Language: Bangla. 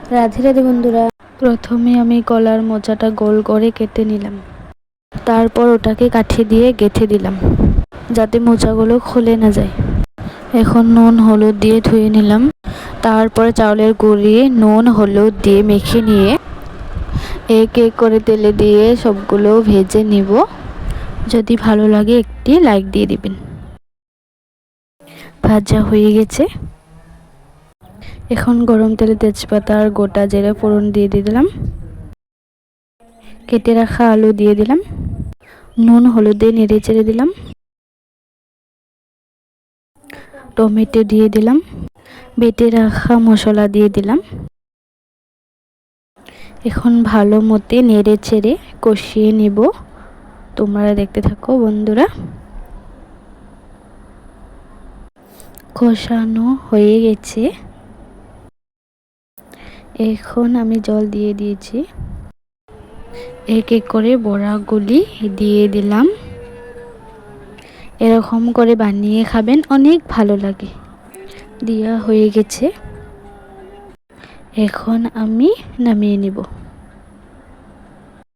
রাধে রাধে বন্ধুরা। প্রথমে আমি গলার মোজাটা গোল করে কেটে নিলাম, তারপর ওটাকে কাঠি দিয়ে গেঁথে দিলাম যাতে মোজাগুলো খুলে না যায়। এখন নুন হলুদ দিয়ে ধুয়ে নিলাম, তারপরে চাউলের গুঁড়ি নুন হলুদ দিয়ে মেখে নিয়ে এক এক করে তেলে দিয়ে সবগুলো ভেজে নিব। যদি ভালো লাগে একটি লাইক দিয়ে দিবেন। ভাজা হয়ে গেছে। এখন গরম তেলে তেজপাতা আর গোটা জিরা ফোড়ন দিয়ে দিলাম, কেটে রাখা আলু দিয়ে দিলাম, নুন হলুদ দিয়ে নেড়ে চেড়ে দিলাম, টমেটো দিয়ে দিলাম, বেটে রাখা মশলা দিয়ে দিলাম। এখন ভালো মতো নেড়ে চেড়ে কষিয়ে নিব। তোমরা দেখতে থাকো বন্ধুরা। কষানো হয়ে গেছে। এখন আমি জল দিয়ে দিয়েছি, এক এক করে বড়াগুলি দিয়ে দিলাম। এরকম করে বানিয়ে খাবেন, অনেক ভালো লাগে। দেওয়া হয়ে গেছে, এখন আমি নামিয়ে নিব।